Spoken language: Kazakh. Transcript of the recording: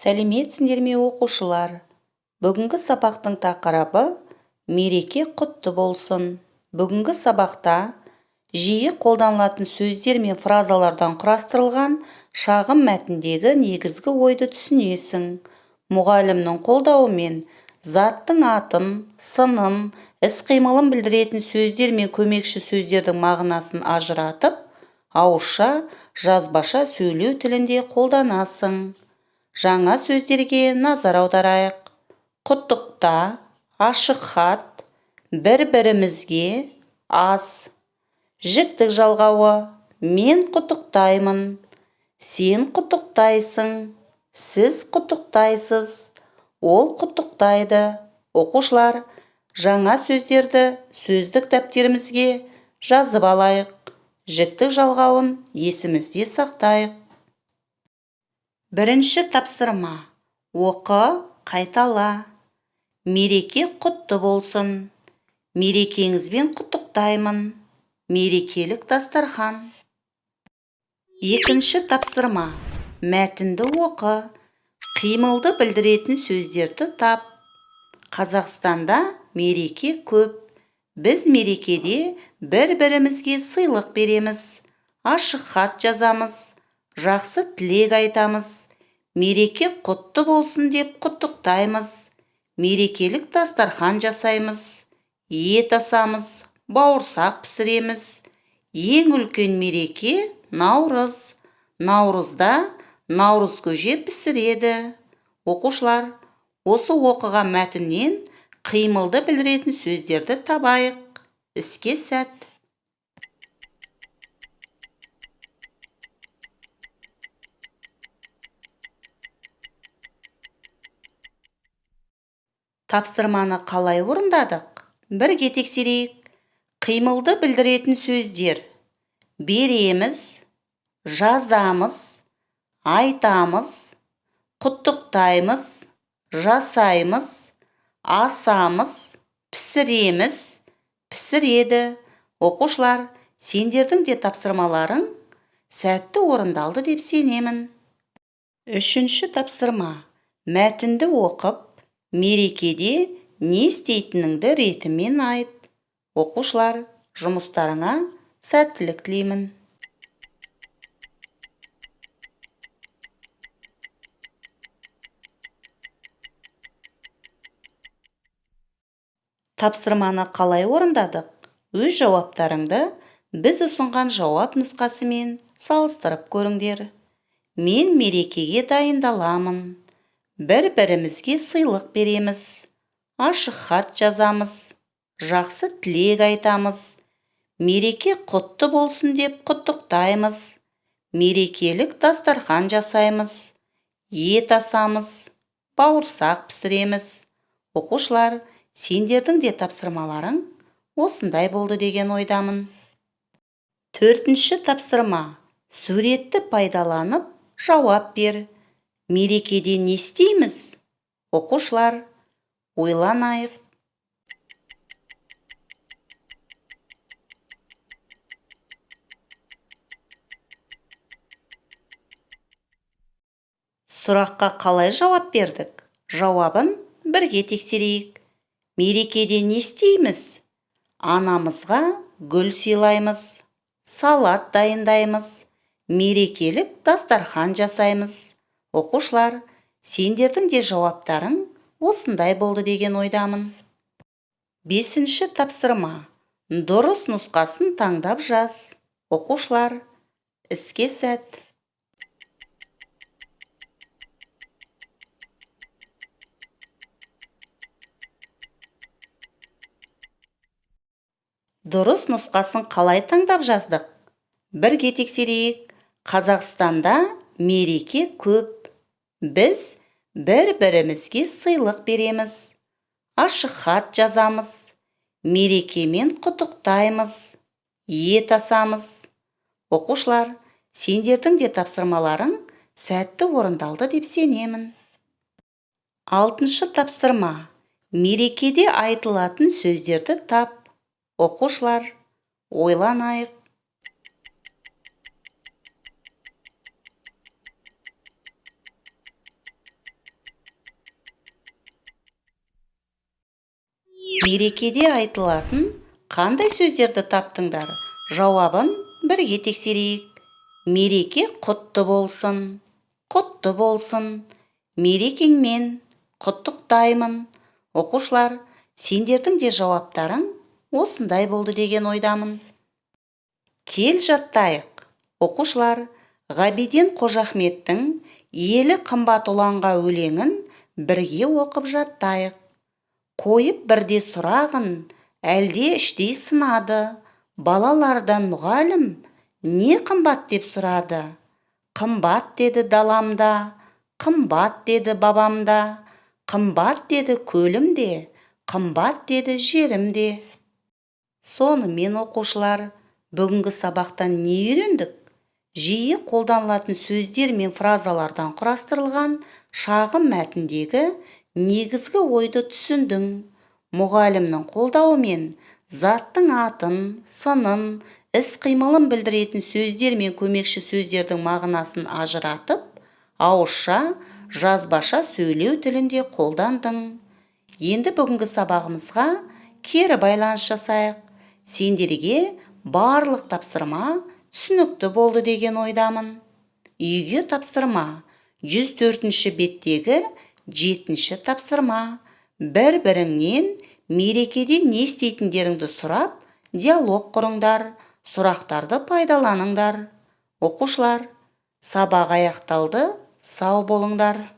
Сәлеметсіңдер ме оқушылар? Бүгінгі сабақтың тақырыбы мереке құтты болсын. Бүгінгі сабақта жиі қолданылатын сөздер мен фразалардан құрастырылған шағын мәтіндегі негізгі ойды түсінесің. Мұғалімнің қолдауымен заттың атын, сынын, іс-қимылын білдіретін сөздер мен көмекші сөздердің мағынасын ажыратып, ауызша, жазбаша сөйлеу тілінде қолданасың. Жаңа сөздерге назар аударайық. Құттықта, ашық хат, бір-бірімізге, ас. Жіктік жалғауы, мен құттықтаймын, сен құттықтайсың, сіз құттықтайсыз, ол құттықтайды. Оқушылар, жаңа сөздерді сөздік дәптерімізге жазып алайық. Жіктік жалғауын есімізде сақтайық. Бірінші тапсырма. Оқы, қайтала. Мереке құтты болсын. Мерекеңізбен құттықтаймын. Мерекелік дастархан. Екінші тапсырма. Мәтінді оқы. Қимылды білдіретін сөздерді тап. Қазақстанда мереке көп. Біз мерекеде бір-бірімізге сыйлық береміз. Ашық хат жазамыз. Жақсы тілек айтамыз. Мереке құтты болсын деп құттықтаймыз. Мерекелік дастархан жасаймыз. Ет асамыз, бауырсақ пісіреміз. Ең үлкен мереке Наурыз. Наурызда наурыз көже пісіреді. Оқушылар, осы оқыған мәтіннен қимылды білдіретін сөздерді табайық. Іске сәт. Тапсырманы қалай орындадық? Бірге тексерейік. Қимылды білдіретін сөздер: береміз, жазамыз, айтамыз, құттықтаймыз, жасаймыз, асамыз, пісіреміз, пісіреді. Оқушылар, сендердің де тапсырмаларың сәтті орындалды деп сенемін. Үшінші тапсырма. Мәтінді оқып, мерекеде не істейтініңді ретімен айт. Оқушылар, жұмыстарыңа сәттілік тілеймін. Тапсырманы қалай орындадық? Өз жауаптарыңды біз ұсынған жауап нұсқасымен салыстырып көріңдер. Мен мерекеге дайындаламын. Бір-бірімізге сыйлық береміз. Ашық хат жазамыз. Жақсы тілек айтамыз. Мереке құтты болсын деп құттықтаймыз. Мерекелік дастархан жасаймыз. Ет асамыз. Бауырсақ пісіреміз. Оқушылар, сендердің де тапсырмаларың осындай болды деген ойдамын. Төртінші тапсырма. Суретті пайдаланып жауап бер. Мерекеде не істейміз? Оқушылар, ойланайық. Сұраққа қалай жауап бердік? Жауабын бірге тексерейік. Мерекеде не істейміз? Анамызға гүл сыйлаймыз, салат дайындаймыз, мерекелік дастархан жасаймыз. Оқушылар, сендердің де жауаптарың осындай болды деген ойдамын. Бесінші тапсырма. Дұрыс нұсқасын таңдап жаз. Оқушылар, іске сәт. Дұрыс нұсқасын қалай таңдап жаздық? Бірге тексерейік. Қазақстанда мереке көп. Біз бір-бірімізге сыйлық береміз. Ашық хат жазамыз. Мерекемен құттықтаймыз. Ет асамыз. Оқушылар, сендердің де тапсырмаларың сәтті орындалды деп сенемін. Алтыншы тапсырма. Мерекеде айтылатын сөздерді тап. Оқушылар, ойланайық. Мерекеде айтылатын қандай сөздерді таптыңдар? Жауабын бірге тексерейік. Мереке құтты болсын. Құтты болсын. Мерекеңмен құттықтаймын. Оқушылар, сендердің де жауаптарың осындай болды деген ойдамын. Кел жаттайық. Оқушылар, Ғабиден Қожахметтің елі қымбат ұланға өлеңін бірге оқып жаттайық. Қойып бірде сұрағын, әлде іштей сынады. Балалардан мұғалім не қымбат деп сұрады. Қымбат деді даламда, қымбат деді бабамда, қымбат деді көлімде, қымбат деді жерімде. Сонымен оқушылар, бүгінгі сабақтан не үйрендік? Жиі қолданылатын сөздер мен фразалардан құрастырылған шағын мәтіндегі негізгі ойды түсіндің. Мұғалімнің қолдауымен заттың атын, сынын, іс-қимылын білдіретін сөздер мен көмекші сөздердің мағынасын ажыратып, ауызша, жазбаша сөйлеу тілінде қолдандың. Енді бүгінгі сабағымызға кері байланыс жасайық. Сендерге барлық тапсырма түсінікті болды деген ойдамын. Үйге тапсырма 104-ші беттегі 7-ші тапсырма. Бір-біріңнен мерекеде не істейтіндеріңді сұрап, диалог құрыңдар, сұрақтарды пайдаланыңдар. Оқушылар, сабақ аяқталды, сау болыңдар.